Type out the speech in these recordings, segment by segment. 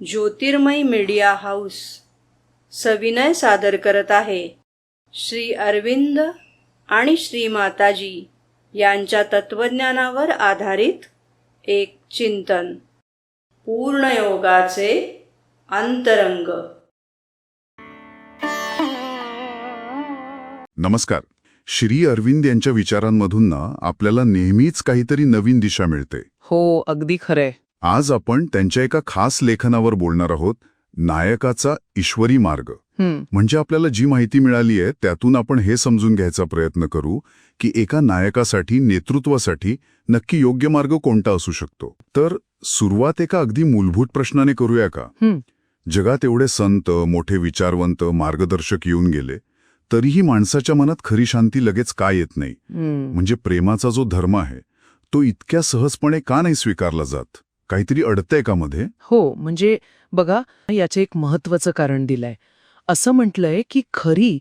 ज्योतिर्मय media house सविनय सादर करत आहे श्री अरविंद आणि श्री माताजी यांच्या तत्वज्ञानावर आधारित एक चिंतन. पूर्णयोगाचे अंतरंग. नमस्कार. श्री अरविंद यांच्या विचारांमधून ना आपल्याला नेहमीच काहीतरी नवीन दिशा मिळते. हो, अगदी खरंय. आज आपण त्यांच्या एका खास लेखनावर बोलणार आहोत, नायकाचा ईश्वरी मार्ग. म्हणजे आपल्याला जी माहिती मिळाली आहे त्यातून आपण हे समजून घ्यायचा प्रयत्न करू की एका नायकासाठी, नेतृत्वासाठी नक्की योग्य मार्ग कोणता असू शकतो. तर सुरुवात एका अगदी मूलभूत प्रश्नाने करूया का? जगात एवढे संत, मोठे विचारवंत, मार्गदर्शक येऊन गेले, तरीही माणसाच्या मनात खरी शांती लगेच का येत नाही? म्हणजे प्रेमाचा जो धर्म आहे तो इतक्या सहजपणे का नाही स्वीकारला जात? काहीतरी अडतंय का मध्ये? हो, म्हणजे बघा, याचे एक महत्वाचं कारण दिलंय. असं म्हटलंय की खरी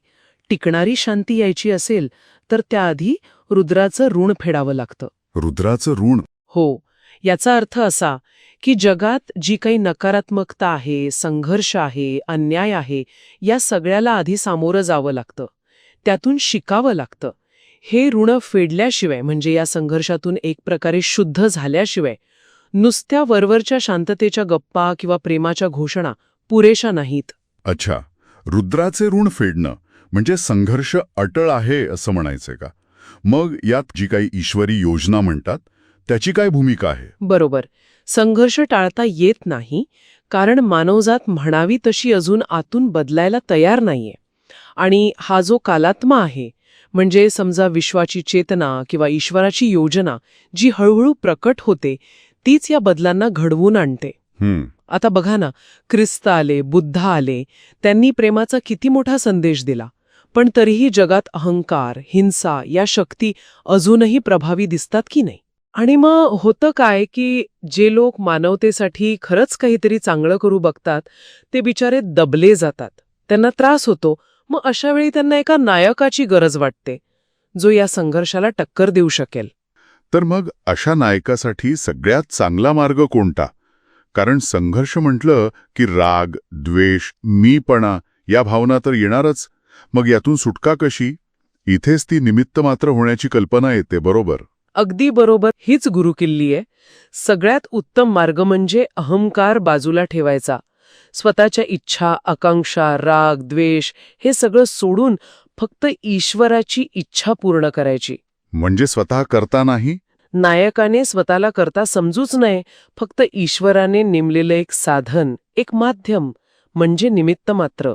टिकणारी शांती यायची असेल तर त्याआधी रुद्राचं ऋण फेडावं लागतं. रुद्राचं ऋण? हो. याचा अर्थ असा की जगात जी काही नकारात्मकता आहे, संघर्ष आहे, अन्याय आहे, या सगळ्याला आधी सामोरं जावं लागतं, त्यातून शिकावं लागतं. हे ऋण फेडल्याशिवाय, म्हणजे या संघर्षातून एक प्रकारे शुद्ध झाल्याशिवाय नुसत्या वरवरच्या शांततेच्या गप्पा किंवा प्रेमाच्या घोषणा पुरेशा नाहीत. अच्छा, रुद्राचे ऋण फेडणं म्हणजे संघर्ष अटळ आहे असं म्हणायचंय का? मग यात जी काही ईश्वरी योजना म्हणतात त्याची काय भूमिका आहे? बरोबर. संघर्ष टाळता येत नाही, कारण मानवजात म्हणावी तशी अजून आतून बदलायला तयार नाहीये. आणि हा जो कालात्मा आहे, म्हणजे समजा विश्वाची चेतना किंवा ईश्वराची योजना जी हळूहळू प्रकट होते, तीच या बदलांना घडवून आणते. आता बघा ना, ख्रिस्त आले, बुद्ध आले, त्यांनी प्रेमाचा किती मोठा संदेश दिला, पण तरीही जगात अहंकार, हिंसा या शक्ती अजूनही प्रभावी दिसतात की नाही? आणि मग होतं काय की जे लोक मानवतेसाठी खरंच काहीतरी चांगलं करू बघतात ते बिचारे दबले जातात, त्यांना त्रास होतो. मग अशा वेळी त्यांना एका नायकाची गरज वाटते, जो या संघर्षाला टक्कर देऊ शकेल. तर मग अशा नायकासाठी सगळ्यात चांगला मार्ग कोणता? कारण संघर्ष म्हटलं की राग, द्वेष, मीपणा या भावना तर येणारच. मग यातून सुटका कशी? इथेच ती निमित्त मात्र होण्याची कल्पना येते. बरोबर? अगदी बरोबर. हीच गुरुकिल्ली आहे. सगळ्यात उत्तम मार्ग म्हणजे अहंकार बाजूला ठेवायचा. स्वतःच्या इच्छा, आकांक्षा, राग, द्वेष हे सगळं सोडून फक्त ईश्वराची इच्छा पूर्ण करायची. म्हणजे स्वतः करता नाही? नायकाने स्वतःला करता समजूच नये, फक्त ईश्वराने नेमलेलं एक साधन, एक माध्यम, म्हणजे निमित्त मात्र.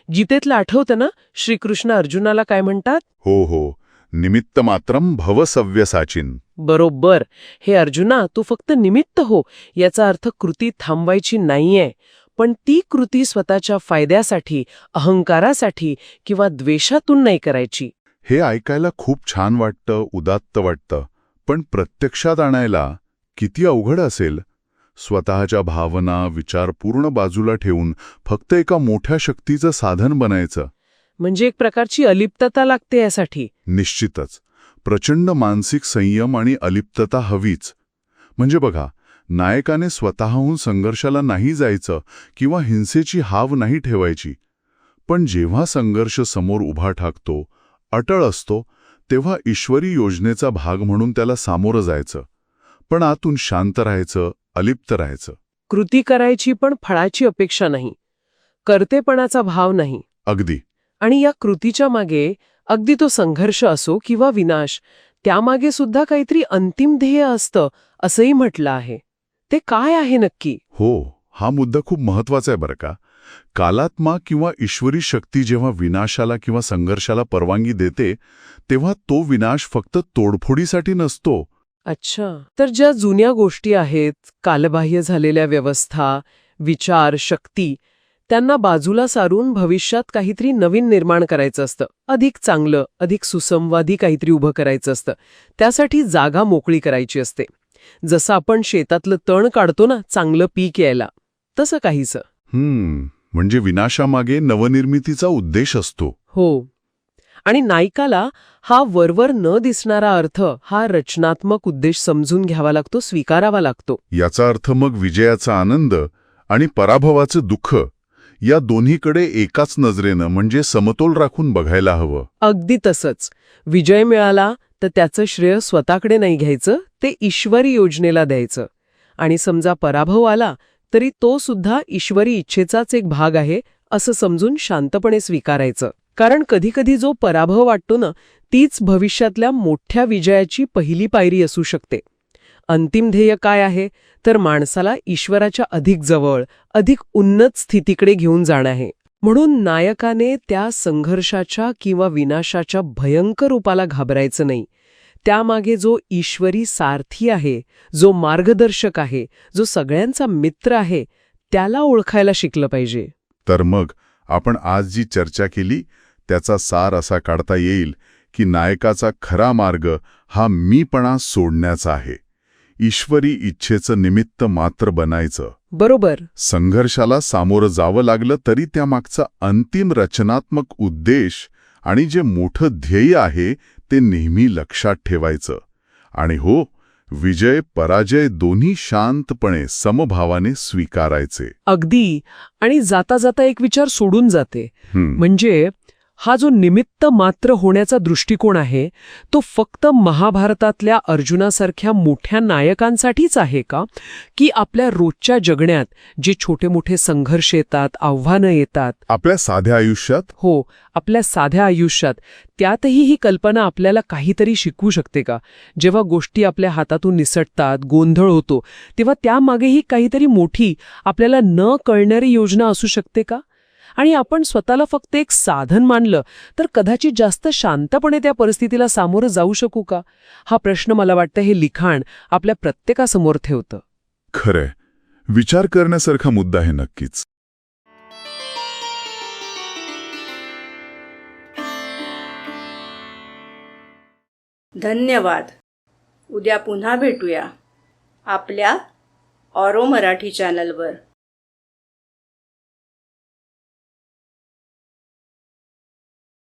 गीतेतलं आठवतं ना, श्रीकृष्ण अर्जुनाला काय म्हणतात? हो, निमित्त मात्रम भव सव्यसाचिन. बरोबर. हे अर्जुना, तू फक्त निमित्त हो. याचा अर्थ कृती थांबवायची नाहीये, पण ती कृती स्वतःच्या फायद्यासाठी, अहंकारासाठी किंवा द्वेषातून नाही करायची. हे ऐकायला खूप छान वाटतं, उदात्त वाटतं, पण प्रत्यक्षात आणायला किती अवघड असेल? स्वतःच्या भावना, विचार पूर्ण बाजूला ठेवून फक्त एका मोठ्या शक्तीचं साधन बनायचं म्हणजे एक प्रकारची अलिप्तता लागते यासाठी. निश्चितच. प्रचंड मानसिक संयम आणि अलिप्तता हवीच. म्हणजे बघा, नायकाने स्वतःहून संघर्षाला नाही जायचं किंवा हिंसेची हाव नाही ठेवायची. पण जेव्हा संघर्ष समोर उभा ठाकतो, अटळ असतो, तेव्हा ईश्वरी योजनेचा भाग म्हणून त्याला सामोरं जायचं, पण आतून शांत राहायचं, अलिप्त राहायचं. कृती करायची पण फळाची अपेक्षा नाही, कर्तेपणाचा भाव नाही. अगदी. आणि या कृतीच्या मागे, अगदी तो संघर्ष असो किंवा विनाश, त्यामागे सुद्धा काहीतरी अंतिम ध्येय असतं असंही म्हटलं आहे. ते काय आहे नक्की? हो, हा मुद्दा खूप महत्वाचा आहे बरं का. कालात्मा किंवा ईश्वरी शक्ती जेव्हा विनाशाला किंवा संघर्षाला परवानगी देते, तेव्हा तो विनाश फक्त तोडफोडीसाठी नसतो. अच्छा. तर ज्या जुन्या गोष्टी आहेत, कालबाह्य झालेल्या व्यवस्था, विचार, शक्ती, त्यांना बाजूला सारून भविष्यात काहीतरी नवीन निर्माण करायचं असतं. अधिक चांगलं, अधिक सुसंवादी काहीतरी उभं करायचं असतं. त्यासाठी जागा मोकळी करायची असते. जसं आपण शेतातलं तण काढतो ना, चांगलं पीक यायला, तसं काहीचं. म्हणजे विनाशामागे नवनिर्मितीचा उद्देश असतो. हो. आणि नायकाला हा वरवर न दिसणारा अर्थ, हा रचनात्मक उद्देश समजून घ्यावा लागतो, स्वीकारावा लागतो. याचा अर्थ मग विजयाचा आनंद आणि पराभवाचं दुःख या दोन्हीकडे एकाच नजरेनं म्हणजे समतोल राखून बघायला हवं. अगदी तसंच. विजय मिळाला तर त्याचं श्रेय स्वतःकडे नाही घ्यायचं, ते ईश्वरी योजनेला द्यायचं. आणि समजा पराभव आला तरी तो सुद्धा ईश्वरी इच्छेचाच एक भाग आहे असं समजून शांतपणे स्वीकारायचं. कारण कधीकधी जो पराभव वाटतो ना, तीच भविष्यातल्या मोठ्या विजयाची पहिली पायरी असू शकते. अंतिम ध्येय काय आहे तर माणसाला ईश्वराच्या अधिक जवळ, अधिक उन्नत स्थितीकडे घेऊन जाणं आहे. म्हणून नायकाने त्या संघर्षाच्या किंवा विनाशाच्या भयंकर रूपाला घाबरायचं नाही. त्यामागे जो ईश्वरी सारथी आहे, जो मार्गदर्शक आहे, जो सगळ्यांचा मित्र आहे, त्याला ओळखायला शिकलं पाहिजे. तर मग आपण आज जी चर्चा केली त्याचा सार असा काढता येईल की नायकाचा खरा मार्ग हा मीपणा सोडण्याचा आहे. ईश्वरी इच्छेचं निमित्त मात्र बनायचं. बरोबर. संघर्षाला सामोरं जावं लागलं तरी त्यामागचा अंतिम रचनात्मक उद्देश आणि जे मोठं ध्येय आहे ते नेहमी लक्षात ठेवायचं. आणि हो, विजय पराजय दोन्ही शांतपणे समभावाने स्वीकारायचे. अगदी. आणि जाता जाता एक विचार सोडून जाते. म्हणजे हा जो निमित्त मात्र होण्याचा दृष्टिकोन आहे तो फक्त महाभारतातल्या अर्जुनासारख्या मोठ्या नायकांसाठीच आहे का, की आपल्या रोजच्या जगण्यात जे छोटे मोठे संघर्ष येतात, आव्हानं येतात आपल्या साध्या आयुष्यात? हो, आपल्या साध्या आयुष्यात, त्यातही ही कल्पना आपल्याला काहीतरी शिकवू शकते का? जेव्हा गोष्टी आपल्या हातातून निसटतात, गोंधळ होतो, तेव्हा त्यामागेही काहीतरी मोठी, आपल्याला न कळणारी योजना असू शकते का? आणि आपण स्वतःला फक्त एक साधन मानलं तर कदाचित जास्त शांतपणे त्या परिस्थितीला सामोरं जाऊ शकू का? हा प्रश्न मला वाटतं हे लिखाण आपल्या प्रत्येकासमोर ठेवतं. खरंय, विचार करण्यासारखा मुद्दा आहे नक्कीच. धन्यवाद. उद्या पुन्हा भेटूया आपल्या ऑरो मराठी चॅनलवर.